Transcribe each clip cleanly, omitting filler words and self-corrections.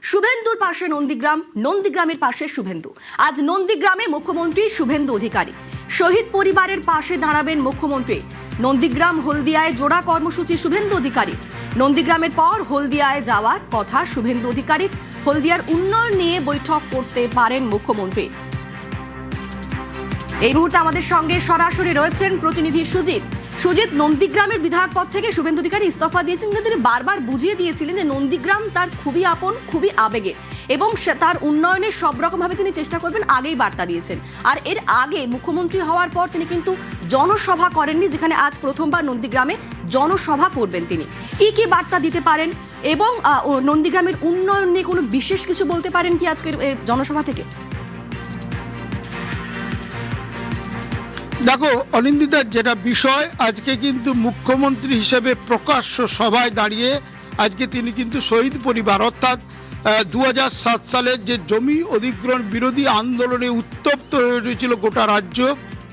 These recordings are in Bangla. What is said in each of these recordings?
শুভেন্দুর পাশে নন্দীগ্রাম, নন্দীগ্রামের পাশে শুভেন্দু। আজ নন্দীগ্রামে মুখ্যমন্ত্রী শুভেন্দু অধিকারী। শহীদ পরিবারের পাশে দাঁড়াবেন মুখ্যমন্ত্রী। নন্দীগ্রাম হলদিয়ায় জোড়া কর্মসূচি শুভেন্দু অধিকারী। নন্দীগ্রামের পর হলদিয়ায় যাওয়ার কথা শুভেন্দু অধিকারীর। হলদিয়ার উন্নয়ন নিয়ে বৈঠক করতে পারেন মুখ্যমন্ত্রী। এই মুহূর্তে আমাদের সঙ্গে সরাসরি রয়েছেন প্রতিনিধি সুজিত। সুজিত, নন্দীগ্রামের বিধায়ক পদ থেকে শুভেন্দু অধিকারী ইস্তফা দিয়েছেন, কিন্তু তিনি বারবার বুঝিয়ে দিয়েছিলেন যে নন্দীগ্রাম তার খুবই আপন, খুবই আবেগে, এবং তার উন্নয়নের সব রকম ভাবে তিনি চেষ্টা করবেন, আগেই বার্তা দিয়েছেন। আর এর আগে মুখ্যমন্ত্রী হওয়ার পর তিনি কিন্তু জনসভা করেননি, যেখানে আজ প্রথমবার নন্দীগ্রামে জনসভা করবেন। তিনি কি কি বার্তা দিতে পারেন এবং নন্দীগ্রামের উন্নয়ন নিয়ে কোনো বিশেষ কিছু বলতে পারেন কি আজকের জনসভা থেকে? দেখো অনিন্দিতার যেটা বিষয়, আজকে কিন্তু মুখ্যমন্ত্রী হিসেবে প্রকাশ্য সভায় দাঁড়িয়ে আজকে তিনি কিন্তু শহীদ পরিবার অর্থাৎ 2007 সালের যে জমি অধিগ্রহণ বিরোধী আন্দোলনে উত্তপ্ত হয়ে উঠেছিল গোটা রাজ্য,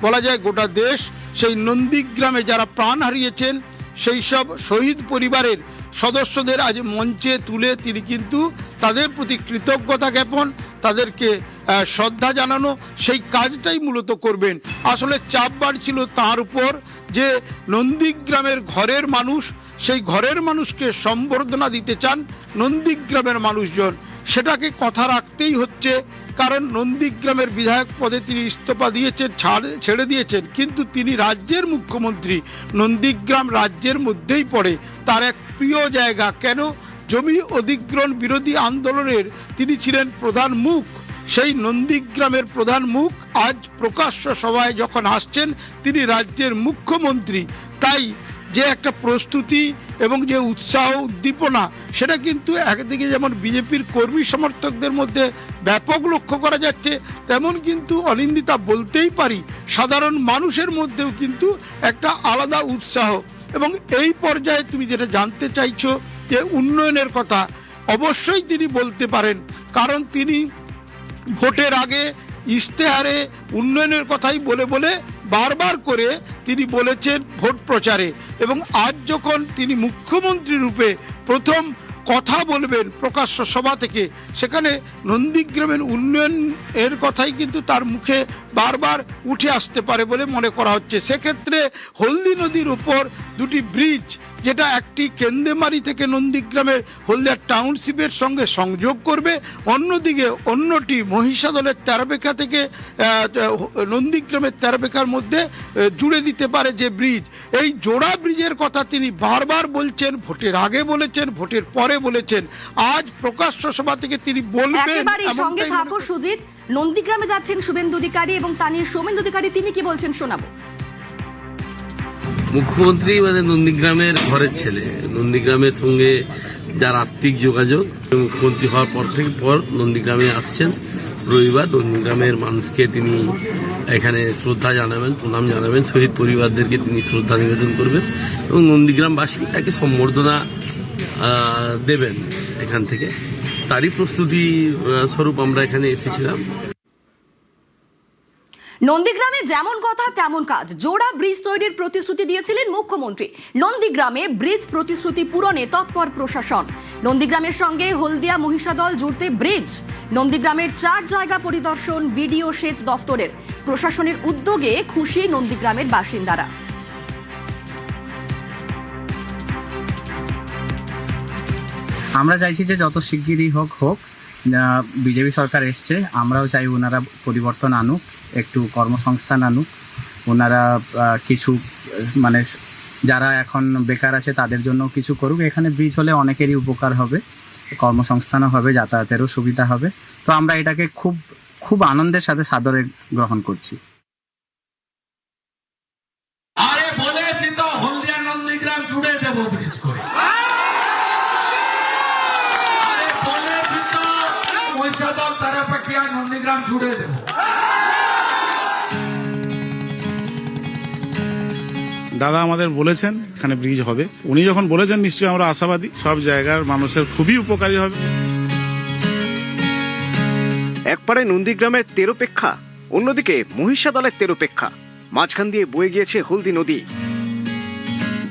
বলা যায় গোটা দেশ, সেই নন্দীগ্রামে যারা প্রাণ হারিয়েছেন সেই সব শহীদ পরিবারের সদস্যদের আজ মঞ্চে তুলে তিনি কিন্তু তাদের প্রতি কৃতজ্ঞতা জ্ঞাপন, তাদেরকে শ্রদ্ধা জানানো, সেই কাজটাই মূলত করবেন। আসলে চাপ বাড়ছিল তার উপর যে নন্দীগ্রামের ঘরের মানুষ, সেই ঘরের মানুষকে সম্বর্ধনা দিতে চান নন্দীগ্রামের মানুষজন। সেটাকে কথা রাখতেই হচ্ছে, কারণ নন্দীগ্রামের বিধায়ক পদে তিনি ইস্তফা দিয়েছেন, ছেড়ে দিয়েছেন, কিন্তু তিনি রাজ্যের মুখ্যমন্ত্রী। নন্দীগ্রাম রাজ্যের মধ্যেই পড়ে, তার এক প্রিয় জায়গা। কেন? জমি অধিগ্রহণ বিরোধী আন্দোলনের তিনি ছিলেন প্রধান মুখ। সেই নন্দীগ্রামের প্রধান মুখ আজ প্রকাশ্য সভায় যখন আসছেন, তিনি রাজ্যের মুখ্যমন্ত্রী। তাই যে একটা প্রস্তুতি এবং যে উৎসাহ উদ্দীপনা, সেটা কিন্তু একদিকে যেমন বিজেপির কর্মী সমর্থকদের মধ্যে ব্যাপক লক্ষ্য করা যাচ্ছে, তেমন কিন্তু অনিন্দিতা বলতেই পারি সাধারণ মানুষের মধ্যেও কিন্তু একটা আলাদা উৎসাহ। এবং এই পর্যায়ে তুমি যেটা জানতে চাইছো যে উন্নয়নের কথা, অবশ্যই তিনি বলতে পারেন, কারণ তিনি ভোটের আগে ইশতেহারে উন্নয়নের কথাই বলে বলে বারবার করে তিনি বলেছেন ভোট প্রচারে। এবং আজ যখন তিনি মুখ্যমন্ত্রী রূপে প্রথম কথা বলবেন প্রকাশ্য সভা থেকে, সেখানে নন্দীগ্রামের উন্নয়নের কথাই কিন্তু তার মুখে বারবার উঠে আসতে পারে বলে মনে করা হচ্ছে। সেক্ষেত্রে হলদি নদীর উপর দুটি ব্রিজ, যেটা একটি কেন্দেমারি থেকে নন্দীগ্রামের হলদিয়া টাউনশিপের সঙ্গে সংযোগ করবে, অন্যদিকে অন্যটি মহিষাদলের তেরোবেকা থেকে নন্দীগ্রামের তেরোবেকার মধ্যে জুড়ে দিতে পারে যে ব্রিজ, এই জোড়া ব্রিজের কথা তিনি বারবার বলছেন, ভোটের আগে বলেছেন, ভোটের পরে বলেছেন, আজ প্রকাশ্য সভা থেকে তিনি বলবেন। সঙ্গে থাকো সুজিত। নন্দীগ্রামে যাচ্ছেন শুভেন্দু অধিকারী এবং তা নিয়ে সৌমেন্দু অধিকারী তিনি কি বলছেন শোনাবো। মুখ্যমন্ত্রী মানে নন্দীগ্রামের ঘরের ছেলে, নন্দীগ্রামের সঙ্গে যার আত্মিক যোগাযোগ, মুখ্যমন্ত্রী হওয়ার পর নন্দীগ্রামে আসছেন। রবিবার নন্দীগ্রামের মানুষকে তিনি এখানে শ্রদ্ধা জানাবেন, প্রণাম জানাবেন, শহীদ পরিবারদেরকে তিনি শ্রদ্ধা নিবেদন করবেন এবং নন্দীগ্রামবাসী তাকে সম্বর্ধনা দেবেন এখান থেকে। তারই প্রস্তুতি স্বরূপ আমরা এখানে এসেছিলাম। নন্দীগ্রামে যেমন কথা তেমন কাজ, জোড়া ব্রিজ তৈরির প্রতিশ্রুতি দিয়েছিলেন মুখ্যমন্ত্রী। নন্দীগ্রামে ব্রিজ প্রতিশ্রুতি পূরণে তৎপর প্রশাসন। নন্দীগ্রামের সঙ্গে হলদিয়া মহিষাদল জুড়তে ব্রিজ। নন্দীগ্রামের 4 জায়গা পরিদর্শন বিডিও সেচ দফতরের। প্রশাসনের উদ্যোগে খুশি নন্দীগ্রামের বাসিন্দারা। আমরা চাইছি যে যত শিগগিরই হোক বিজেপি সরকার এসছে, আমরাও চাই ওনারা পরিবর্তন আনুক, একটু কর্মসংস্থান আনুক, ওনারা কিছু মানে যারা এখন বেকার আছে তাদের জন্য কিছু করুক। এখানে ব্রিজ হলে অনেকেরই উপকার হবে, কর্মসংস্থানও হবে, যাতায়াতেরও সুবিধা হবে। তো আমরা এটাকে খুব খুব আনন্দের সাথে সাদরে গ্রহণ করছি। আরে বলেছি তো হলদিয়া নন্দীগ্রাম জুড়ে দেব ব্রিজ করে। আরে বলেছি তো মহিষাদল তারাপাকিয়া নন্দীগ্রাম জুড়ে দেব। দাদা আমাদের বলেছেন এখানে ব্রিজ হবে, উনি যখন বলেছেন নিশ্চয়ই আমরা আশাবাদী সব জায়গার মানুষের খুবই উপকারী হবে। একপারে নন্দীগ্রামের তেরোপেক্ষা, অন্যদিকে মহিষাদলের তেরোপেক্ষা, মাঝখান দিয়ে বয়ে গিয়েছে হলদি নদী।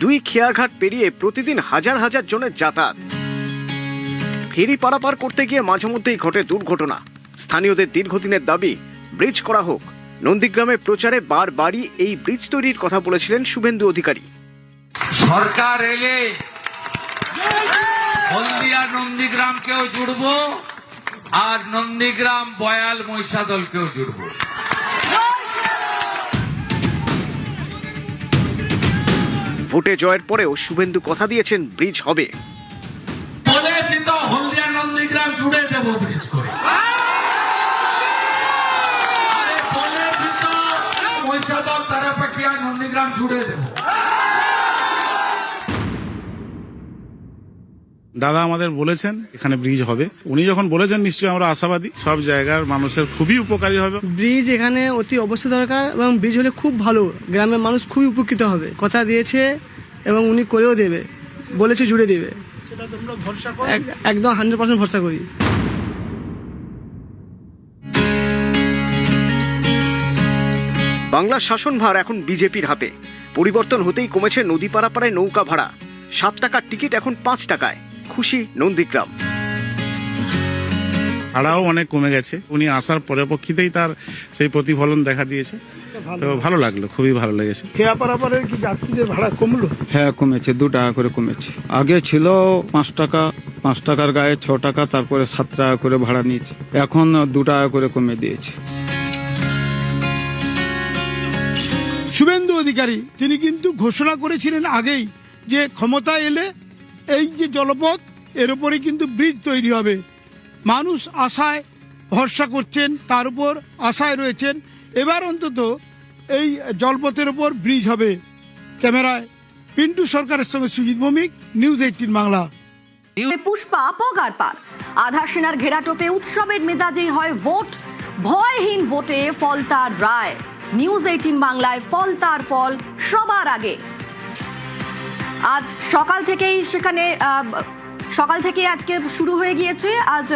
দুই খেয়াঘাট পেরিয়ে প্রতিদিন হাজার হাজার জনের যাতায়াত। ফেরি পারাপার করতে গিয়ে মাঝে মধ্যেই ঘটে দুর্ঘটনা। স্থানীয়দের দীর্ঘদিনের দাবি ব্রিজ করা হোক। নন্দীগ্রামে প্রচারে বারবারই এই ব্রিজ তৈরির কথা বলেছিলেন শুভেন্দু অধিকারী। সরকার এলে হলদিয়া নন্দীগ্রামকেও জুড়বো আর নন্দীগ্রাম বয়াল মহিষাদলকেও জুড়বো। ভোটে জয়ের পরেও শুভেন্দু কথা দিয়েছেন ব্রিজ হবে। বলেছি তো হলদিয়া নন্দীগ্রাম জুড়ে দেবো ব্রিজ করে। আরে বলেছি তো মহিষাদল তারাপাকিয়া নন্দীগ্রাম জুড়ে দেবো। দাদা আমাদের বলেছেন এখানে ব্রিজ হবে। উনি যখন বলেছেন নিশ্চয়ই আমরা আশাবাদী সব জায়গার মানুষের খুবই উপকারী হবে। ব্রিজ এখানে অতি অবশ্যই দরকার এবং ব্রিজ হলে খুব ভালো, গ্রামের মানুষ খুবই উপকৃত হবে। কথা দিয়েছে এবং উনি করেও দেবে, বলেছে জুড়ে দেবে, একদম 100% ভরসা করি। বাংলার শাসনভার এখন বিজেপির হাতে। পরিবর্তন হতেই কমেছে নদী পারাপাড়ায় নৌকা ভাড়া। 7 টাকার টিকিট এখন 5 টাকায়। খুশি নন্দীগ্রাম। ভাড়াও অনেক কমে গেছে। উনি আসার পরিপ্রেক্ষিতেই তার সেই প্রতিফলন দেখা দিয়েছে। তো ভালো লাগলো, খুবই ভালো লেগেছে। খেয়া পারাপারের কি যাত্রীদের ভাড়া কমলো? হ্যাঁ কমেছে, 2 টাকা করে কমেছে। আগে ছিল 5 টাকা, 5 টাকার গায়ে 6 টাকা, তারপরে 7 টাকা করে ভাড়া নিয়েছে, এখন 2 টাকা করে কমে দিয়েছে। শুভেন্দু অধিকারী তিনি কিন্তু ঘোষণা করেছিলেন আগেই যে ক্ষমতায় এলে এই যে জলপথ এর উপরে কিন্তু ব্রিজ তৈরি হবে। মানুষ আশায় ভরসা করছেন, তার উপর আশায় রয়েছেন। এবার অন্তত এই জলপথের উপর ব্রিজ হবে। ক্যামেরায় পিন্টু সরকারের সঙ্গে সুজিত ভৌমিক, নিউজ 18 বাংলা। পুষ্পা পগার পার আধার সেনার ঘেরাটোপে উৎসবের মেজাজেই হয় ভোট। ভয়হীন ভোটে ফলতার রায়। নিউজ 18 বাংলায় ফলতার ফল সবার আগে। আজ সকাল থেকে আজকে শুরু হয়ে গিয়েছে আজ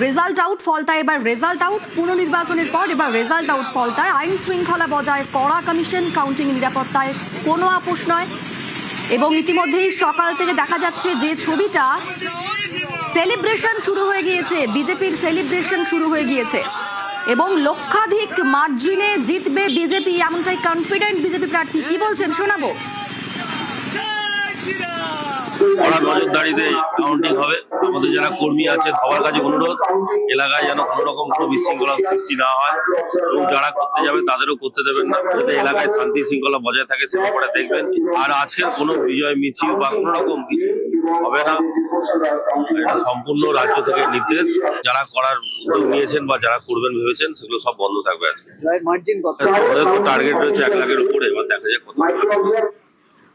রেজাল্ট আউট ফলতা। এবার রেজাল্ট আউট, পুনর্নির্বাচনের পর এবার রেজাল্ট আউট ফলতায়। আইন শৃঙ্খলা বজায় কড়া কমিশন, কাউন্টিং নিরাপত্তায় কোনো আপোষ নয়। এবং ইতিমধ্যেই সকাল থেকে দেখা যাচ্ছে যে ছবিটা, সেলিব্রেশন শুরু হয়ে গিয়েছে, বিজেপির সেলিব্রেশন শুরু হয়ে গিয়েছে এবং লক্ষাধিক মার্জিনে জিতবে বিজেপি, এমনটাই কনফিডেন্ট বিজেপি প্রার্থী। কি বলছেন শোনাবো। কড়া নজরদারিতে কাউন্টিং হবে। আমাদের যারা কর্মী আছে সবার কাছে অনুরোধ, এলাকায় যেন কোনো রকম কোনো বিশৃঙ্খলা সৃষ্টি না হয় এবং যারা করতে যাবে তাদেরও করতে দেবেন না, যাতে এলাকায় শান্তি শৃঙ্খলা বজায় থাকে সে ব্যাপারে দেখবেন। আর আজকের কোনো বিজয় মিছিল বা কোনো রকম কিছু হবে না। এটা সম্পূর্ণ রাজ্য থেকে নির্দেশ। যারা করার উদ্যোগ নিয়েছেন বা যারা করবেন ভেবেছেন সেগুলো সব বন্ধ থাকবে। আজকে ওদের তো টার্গেট রয়েছে 1 লাখের উপরে, এবার দেখা যাক কত।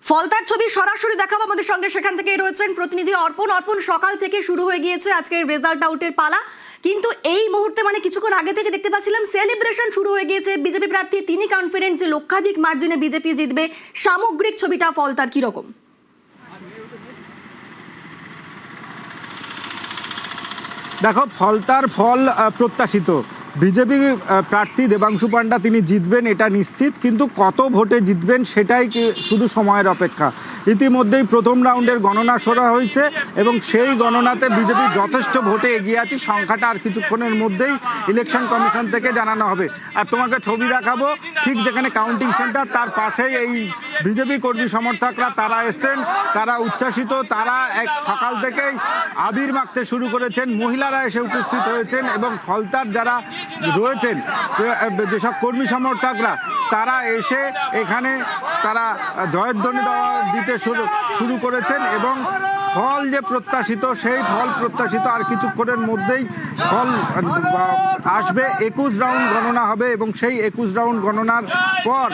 ফলতার ছবি সরাসরি দেখাবো, আমাদের সঙ্গে সেখান থেকে রয়েছেন প্রতিনিধি অর্পণ। অর্পণ, সকাল থেকে শুরু হয়ে গিয়েছে আজকের রেজাল্ট আউটের পালা, কিন্তু এই মুহূর্তে মানে কিছুক্ষণ আগে থেকে দেখতে পাচ্ছিলাম সেলিব্রেশন শুরু হয়ে গিয়েছে। বিজেপি প্রার্থী তিনি কনফিডেন্ট যে লক্ষাধিক মার্জিনে বিজেপি জিতবে। সামগ্রিক ছবিটা ফলতার কিরকম? দেখো, ফলতার ফল প্রত্যাশিত। বিজেপি প্রার্থী দেবাংশু পান্ডা তিনি জিতবেন এটা নিশ্চিত, কিন্তু কত ভোটে জিতবেন সেটাই শুধু সময়ের অপেক্ষা। ইতিমধ্যেই প্রথম রাউন্ডের গণনা শুরু হয়েছে এবং সেই গণনাতে বিজেপি যথেষ্ট ভোটে এগিয়ে আছে। সংখ্যাটা আর কিছুক্ষণের মধ্যেই ইলেকশন কমিশন থেকে জানানো হবে। আর তোমাকে ছবি দেখাবো, ঠিক যেখানে কাউন্টিং সেন্টার তার পাশেই এই বিজেপি কর্মী সমর্থকরা তারা এসছেন, তারা উচ্ছ্বাসিত। তারা সকাল থেকেই আবির মাখতে শুরু করেছেন, মহিলারা এসে উপস্থিত হয়েছেন এবং ফলতার যারা রয়েছেন যেসব কর্মী সমর্থকরা তারা এসে এখানে তারা জয়ধ্বনি দিতে শুরু করেছেন এবং ফল যে প্রত্যাশিত সেই ফল প্রত্যাশিত। আর কিছুক্ষণের মধ্যেই ফল আসবে। 21 রাউন্ড গণনা হবে এবং সেই 21 রাউন্ড গণনার পর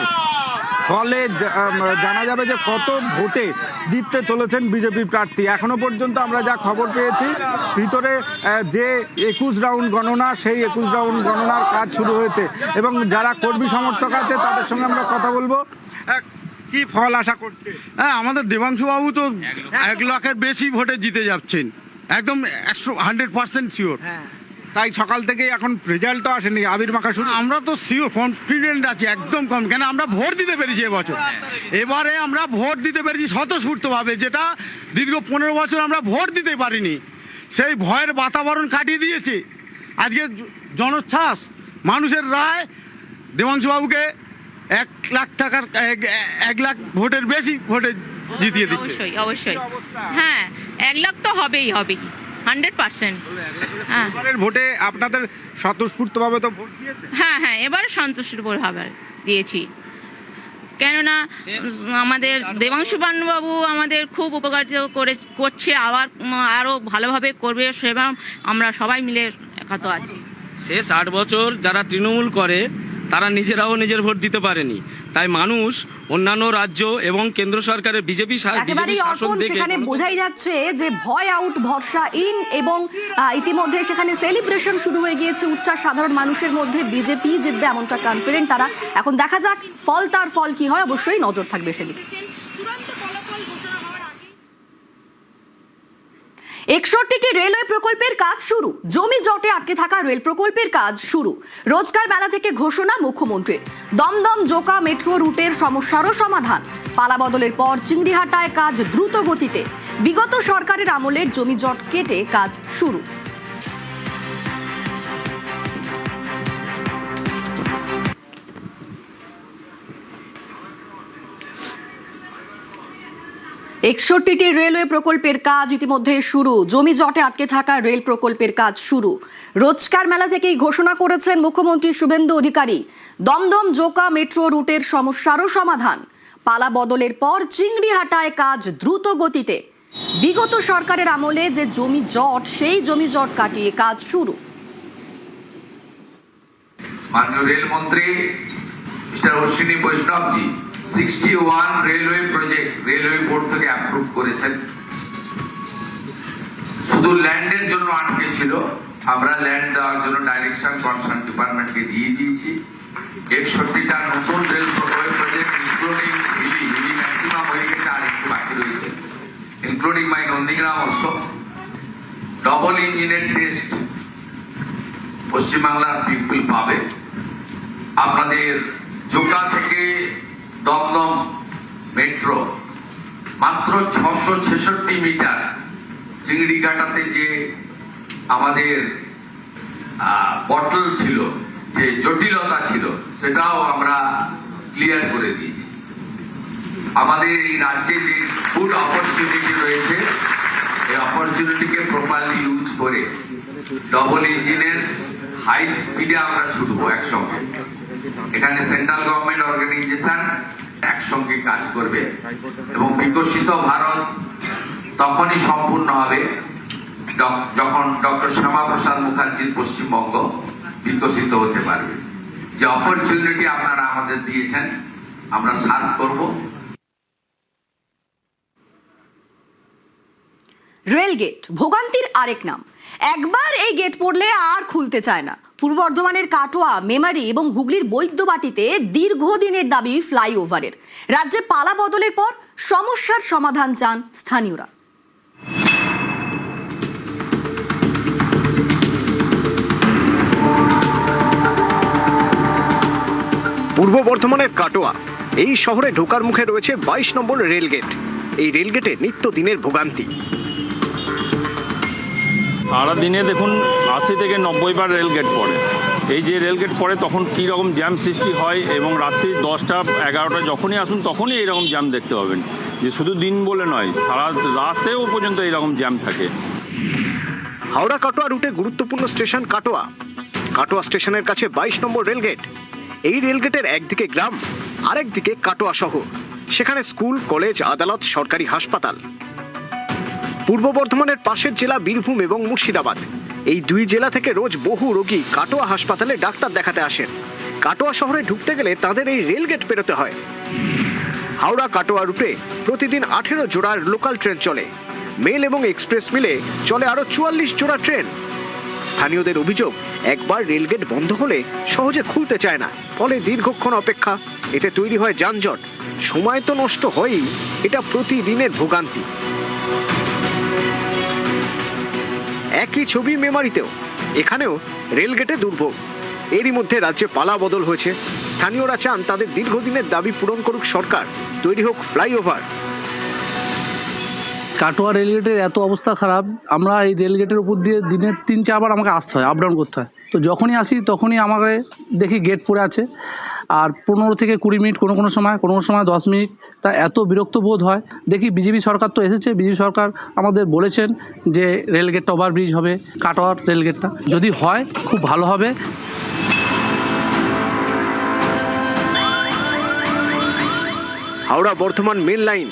ফলে জানা যাবে যে কত ভোটে জিততে চলেছেন বিজেপি প্রার্থী। এখনো পর্যন্ত আমরা যা খবর পেয়েছি, ভিতরে যে 21 রাউন্ড গণনা, সেই 21 রাউন্ড গণনার কাজ শুরু হয়েছে এবং যারা কর্মী সমর্থক আছে তাদের সঙ্গে আমরা কথা বলবো। কি ফল আশা করছে? হ্যাঁ, আমাদের দেবাংশু বাবু তো 1 লাখের বেশি ভোটে জিতে যাচ্ছেন, একদম 100% শিওর। তাই সকাল থেকেই এখন রেজাল্ট তো আসেনি, আবির মাখা শুরু। আমরা তো শিওর কনফিডেন্ট আছি, একদম কম। কেন আমরা ভোট দিতে পেরেছি এবছর। এবারে আমরা ভোট দিতে পেরেছি স্বতঃস্ফূর্তভাবে, যেটা দীর্ঘ 15 বছর আমরা ভোট দিতে পারিনি। সেই ভয়ের বাতাবরণ কাটিয়ে দিয়েছে। আজকে জনোচ্ছ্বাস, মানুষের রায় দেবাংশুবাবুকে 1 লাখ টাকার 1 লাখ ভোটের বেশি ভোটে জিতিয়ে দিচ্ছে। অবশ্যই অবশ্যই, হ্যাঁ 1 লাখ তো হবেই 100%। হ্যাঁ, এবারের ভোটে আপনাদের স্বতঃস্ফূর্তভাবে তো ভোট দিয়েছে। হ্যাঁ এবারে সন্তুষ্টভাবে দিয়েছি, কেননা আমাদের দেবাংশু পান্ডুবাবু আমাদের খুব উপকার করছে, আবার আরও ভালোভাবে করবে, সেবা আমরা সবাই মিলে একাত আছি। শেষ 8 বছর যারা তৃণমূল করে তারা নিজেরাও নিজের ভোট দিতে পারেনি, তাই মানুষ অন্যান্য রাজ্য এবং কেন্দ্র সরকারের বিজেপি শাসন দেখে সেখানে বোঝাই যাচ্ছে যে ভয় আউট ভরসা ইন, এবং ইতিমধ্যে সেখানে সেলিব্রেশন শুরু হয়ে গিয়েছে উচ্ছ্বাস সাধারণ মানুষের মধ্যে। বিজেপি জিতবে এমনটা কনফিডেন্ট তারা। এখন দেখা যাক তার ফল কি হয়, অবশ্যই নজর থাকবে সেদিকে। 61টি রেলওয়ে প্রকল্পের কাজ শুরু, জমি জটে আটকে থাকা রেল প্রকল্পের কাজ শুরু। রোজগার মেলা থেকে ঘোষণা মুখ্যমন্ত্রীর। দমদম জোকা মেট্রো রুটের সমস্যারও সমাধান। পালা বদলের পর চিংড়িহাটায় কাজ দ্রুত গতিতে। বিগত সরকারের আমলের জমি জট কেটে কাজ শুরু। একষট্টিটি রেলওয়ে প্রকল্পের কাজ ইতিমধ্যে শুরু, জমি জটে আটকে থাকা রেল প্রকল্পের কাজ শুরু। রোজকার মেলা থেকেই ঘোষণা করেছেন মুখ্যমন্ত্রী শুভেন্দু অধিকারী। দমদম জোকা মেট্রো রুটের সমস্যারও সমাধান। পালা বদলের পর চিংড়িহাটায় কাজ দ্রুত গতিতে। বিগত সরকারের আমলে যে জমি জট, সেই জমি জট কাটিয়ে কাজ শুরু। মাননীয় রেলমন্ত্রী mister Ashwini Vaishnavji 61 railway project railway board থেকে অ্যাপ্রুভ করেছেন। শুধু ল্যান্ডের জন্য আটকে ছিল, আমরা ল্যান্ড দেওয়ার জন্য ডাইরেকশন কনসার্ন ডিপার্টমেন্টকে দিয়ে দিয়েছি। 61টা নতুন rail project including Hili maximum হয়ে গেছে, আর একটু বাকি রয়েছে, including my Nandigram also. Double ইঞ্জিনের টেস্ট পশ্চিমবাংলার পিপল পাবে। আপনাদের জোকা থেকে দমদম মেট্রো মাত্র 666 মিটার। চিংড়িঘাটাতে যে আমাদের বটল ছিল, যে জটিলতা ছিল, সেটাও আমরা ক্লিয়ার করে দিয়েছি। আমাদের এই রাজ্যে যে গুড অপরচুনিটি রয়েছে, এই অপরচুনিটিকে প্রপারলি ইউজ করে ডবল ইঞ্জিনের হাই স্পিডে আমরা ছুটবো একসঙ্গে। এখানে সেন্ট্রাল গভর্নমেন্ট অর্গানাইজেশন একসঙ্গে কাজ করবে এবং বিকশিত ভারত তখনই সম্পূর্ণ হবে যখন ডক্টর শ্যামাপ্রসাদ মুখার্জির পশ্চিমবঙ্গ বিকশিত হতে পারবে। যে অপরচুনিটি আপনারা আমাদের দিয়েছেন, আমরা সার্ভ করব। রেলগেট ভোগান্তির আরেক নাম। একবার এই গেট পড়লে আর খুলতে চায় না। পূর্ব বর্ধমানের কাটোয়া, মেমারি এবং হুগলির বৈদ্যবাটিতে দীর্ঘদিনের দাবি ফ্লাইওভারের। রাজ্যে পালা বদলের পর সমস্যার সমাধান চান স্থানীয়রা। পূর্ব বর্ধমানের কাটোয়া, এই শহরে ঢোকার মুখে রয়েছে 22 নম্বর রেলগেট। এই রেলগেটে নিত্যদিনের ভোগান্তি। সারাদিনে দেখুন 80 থেকে 90 বার রেলগেট পড়ে। এই যে রেলগেট পড়ে তখন কী রকম জ্যাম সৃষ্টি হয়, এবং রাত্রি 10টা 11টা যখনই আসুন তখনই এইরকম জ্যাম দেখতে পাবেন। যে শুধু দিন বলে নয়, সারা রাতেও পর্যন্ত এইরকম জ্যাম থাকে। হাওড়া কাটোয়া রুটে গুরুত্বপূর্ণ স্টেশন কাটোয়া। কাটোয়া স্টেশনের কাছে 22 নম্বর রেলগেট। এই রেলগেটের একদিকে গ্রাম, আরেকদিকে কাটোয়া শহর। সেখানে স্কুল, কলেজ, আদালত, সরকারি হাসপাতাল। পূর্ব বর্ধমানের পাশের জেলা বীরভূম এবং মুর্শিদাবাদ, এই দুই জেলা থেকে রোজ বহু রোগী কাটোয়া হাসপাতালে ডাক্তার দেখাতে আসেন। কাটোয়া শহরে ঢুকতে গেলে তাদের এই রেলগেট পেরোতে হয়। হাওড়া কাটোয়া রুটে প্রতিদিন 18 জোড়ার লোকাল ট্রেন চলে। মেল এবং এক্সপ্রেস মিলে চলে আরো 44 জোড়া ট্রেন। স্থানীয়দের অভিযোগ, একবার রেলগেট বন্ধ হলে সহজে খুলতে চায় না, ফলে দীর্ঘক্ষণ অপেক্ষা। এতে তৈরি হয় যানজট। সময় তো নষ্ট হয়ই, এটা প্রতিদিনের ভোগান্তি। একই ছবি মেমারিতেও। এখানেও রেলগেটে দুর্ভোগ। এরই মধ্যে রাজ্যে পালা বদল হয়েছে। স্থানীয়রা চান তাদের দীর্ঘদিনের দাবি পূরণ করুক সরকার, তৈরি হোক ফ্লাইওভার। কাটোয়া রেলগেটের এত অবস্থা খারাপ, আমরা এই রেলগেটের উপর দিয়ে দিনে 3-4 বার আমাকে আসতে হয়, আপ ডাউন করতে হয়। তো যখনই আসি তখনই আমাকে দেখি গেট পড়ে আছে, আর 15 থেকে 20 মিনিট, কোনো সময় 10 মিনিট, তা এত বিরক্ত বোধ হয়। দেখি বিজেপি সরকার তো এসেছে, বিজেপি সরকার আমাদের বলেছেন যে রেলগেটটা ওভারব্রিজ হবে, কাটোয়ার রেলগেটটা যদি হয় খুব ভালো হবে। হাওড়া বর্ধমান মেন লাইন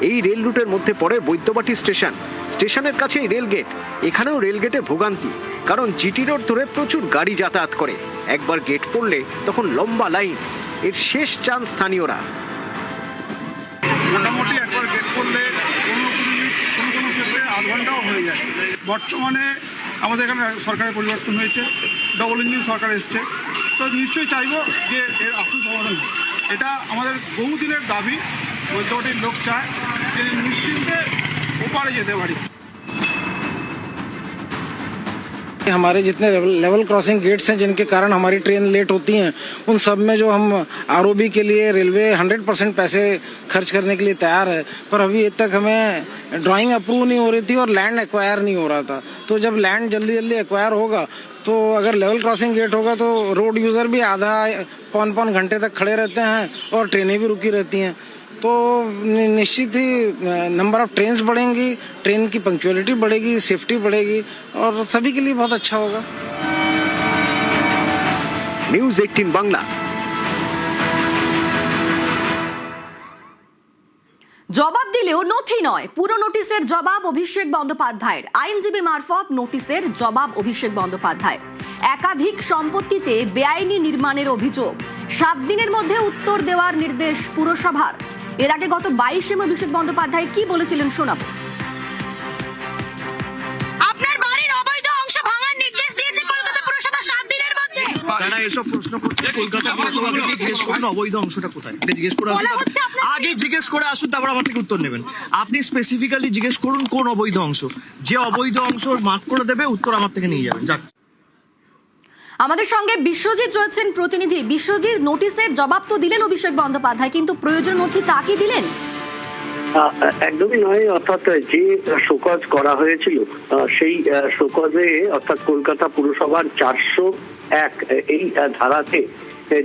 এই রেল রুটের মধ্যে পড়ে বৈদ্যবাটি স্টেশন। স্টেশনের কাছেই রেলগেট। এখানেও রেলগেটে ভোগান্তি, কারণ জিটি রোড ধরে প্রচুর গাড়ি যাতায়াত করে। একবার গেট পড়লে তখন লম্বা লাইন। এর শেষ চান স্থানীয়রা। মোটামুটি একবার গেট করলে 15-20 মিনিট, কোনো ক্ষেত্রে আধ ঘন্টাও হয়ে যায়। বর্তমানে আমাদের এখানে সরকারের পরিবর্তন হয়েছে, ডবল ইঞ্জিন সরকার এসছে, তো নিশ্চয়ই চাইবো যে এর আসল সমাধান হোক। এটা আমাদের বহুদিনের দাবি। বৈদ্যবাটির লোক চায় যে নিশ্চিন্তে ওপারে যেতে পারি। हमारे जितने लेवल क्रॉसिंग गेट्स हैं जिनके कारण हमारी ट्रेन लेट होती हैं, उन सब में जो हम आरओबी के लिए रेलवे 100% पैसे खर्च करने के लिए तैयार है, पर अभी तक हमें ड्राइंग अप्रूव नहीं हो रही थी और लैंड एक्वायर नहीं हो रहा था। तो जब लैंड जल्दी जल्दी एक्वायर होगा तो अगर लेवल क्रॉसिंग गेट होगा तो रोड यूज़र भी आधा पौन घंटे तक खड़े रहते हैं और ट्रेनें भी रुकी रहती हैं। तो निश्चित ही नंबर ऑफ ट्रेन्स बढ़ेंगी, ट्रेन की पंक्चुअलिटी बढ़ेगी, सेफ्टी बढ़ेगी और सभी के लिए बहुत अच्छा होगा। নিউজ 18 বাংলা। জবাব দিলেও নথি নয়, পুরো নোটিশের জবাব অভিষেক বন্দ্যোপাধ্যায়ের। আইনজীবী মারফত নোটিশের জবাব অভিষেক বন্দ্যোপাধ্যায়। একাধিক সম্পত্তিতে বেআইনি নির্মাণের অভিযোগ, 7 দিনের মধ্যে উত্তর দেওয়ার নির্দেশ পুরসভার। এর আগে গত 22 মে অভিষেক বন্দ্যোপাধ্যায় কি বলেছিলেন শোনাবো। আপনার বাড়ির অবৈধ অংশ ভাঙার নির্দেশ দিয়েছে কলকাতা পুরসভা 7 দিনের মধ্যে। তারা এসব প্রশ্ন করছে, কলকাতা পুরসভাকে জিজ্ঞেস করুন অবৈধ অংশটা কোথায়, জিজ্ঞেস করে আগে জিজ্ঞেস করে আসুন, তারপর আমার থেকে উত্তর নেবেন। আপনি স্পেসিফিক্যালি জিজ্ঞেস করুন কোন অবৈধ অংশ, যে অবৈধ অংশ মার্ক করে দেবে উত্তর আমার থেকে নিয়ে যাবেন। যাক, আমাদের সঙ্গে বিশ্বজিৎ রয়েছেন প্রতিনিধি। বিশ্বজিৎ, নোটিশের জবাব তো দিলেন অভিষেক বন্দ্যোপাধ্যায়, কিন্তু প্রয়োজন নথি তা কি দিলেন? একদমই নয়। অর্থাৎ যে শোকজ করা হয়েছিল সেই শোকজে অর্থাৎ কলকাতা পুরসভার 401 এই ধারাতে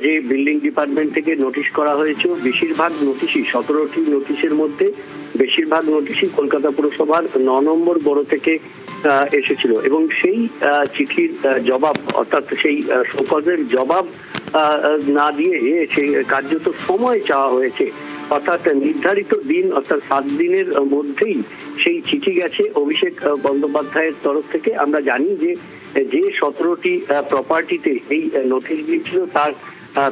যে বিল্ডিং ডিপার্টমেন্ট থেকে নোটিশ করা হয়েছিল, বেশিরভাগ নোটিশই 17টি নোটিশের মধ্যে বেশিরভাগ নোটিশই কলকাতা পুরসভার 9 নম্বর বড় থেকে এসেছিল এবং সেই চিঠির জবাব অর্থাৎ সেই শোকজের জবাব না দিয়ে সেই কার্যত সময় চাওয়া হয়েছে। অর্থাৎ নির্ধারিত দিন অর্থাৎ 7 দিনের মধ্যেই সেই চিঠি গেছে অভিষেক বন্দ্যোপাধ্যায়ের তরফ থেকে। আমরা জানি যে 17টি প্রপার্টিতে এই নোটিশ দিয়েছিল তার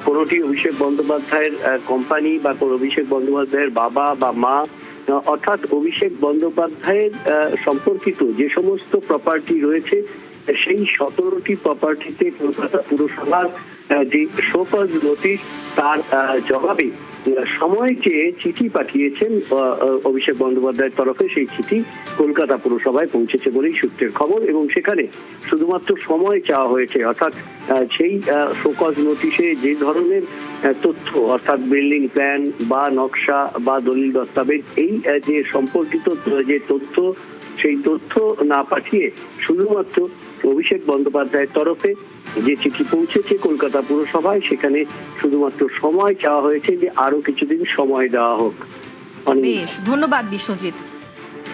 কোনোটি অভিষেক বন্দ্যোপাধ্যায়ের কোম্পানি বা অভিষেক বন্দ্যোপাধ্যায়ের বাবা বা মা, অর্থাৎ অভিষেক বন্দ্যোপাধ্যায়ের সম্পর্কিত যে সমস্ত প্রপার্টি রয়েছে সেই 17টি প্রপার্টিতে কলকাতা পুরসভার যে শোকজ নোটিশ তার জবাবে সময় চেয়ে চিঠি পাঠিয়েছেন অভিষেক বন্দ্যোপাধ্যায়ের তরফে। সেই চিঠি কলকাতা পুরসভায় পৌঁছেছে বলেই সূত্রের খবর এবং সেখানে শুধুমাত্র সময় চাওয়া হয়েছে। অর্থাৎ সেই শোকজ নোটিশে যে ধরনের তথ্য অর্থাৎ বিল্ডিং প্ল্যান বা নকশা বা দলিল দস্তাবেজ এই যে সম্পর্কিত যে তথ্য সেই তথ্য না পাঠিয়ে শুধুমাত্র অভিষেক বন্দ্যোপাধ্যায়ের তরফে যে চিঠি পৌঁছেছে কলকাতা পুরসভায় সেখানে শুধুমাত্র সময় চাওয়া হয়েছে যে আরো কিছুদিন সময় দেওয়া হোক। বেশ, ধন্যবাদ বিশ্বজিৎ।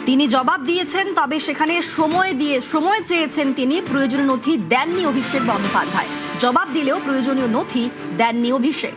তিনি জবাব দিয়েছেন, তবে সেখানে সময় চেয়েছেন তিনি। প্রয়োজনীয় নথি দেননি অভিষেক বন্দ্যোপাধ্যায়। জবাব দিলেও প্রয়োজনীয় নথি দেননি অভিষেক।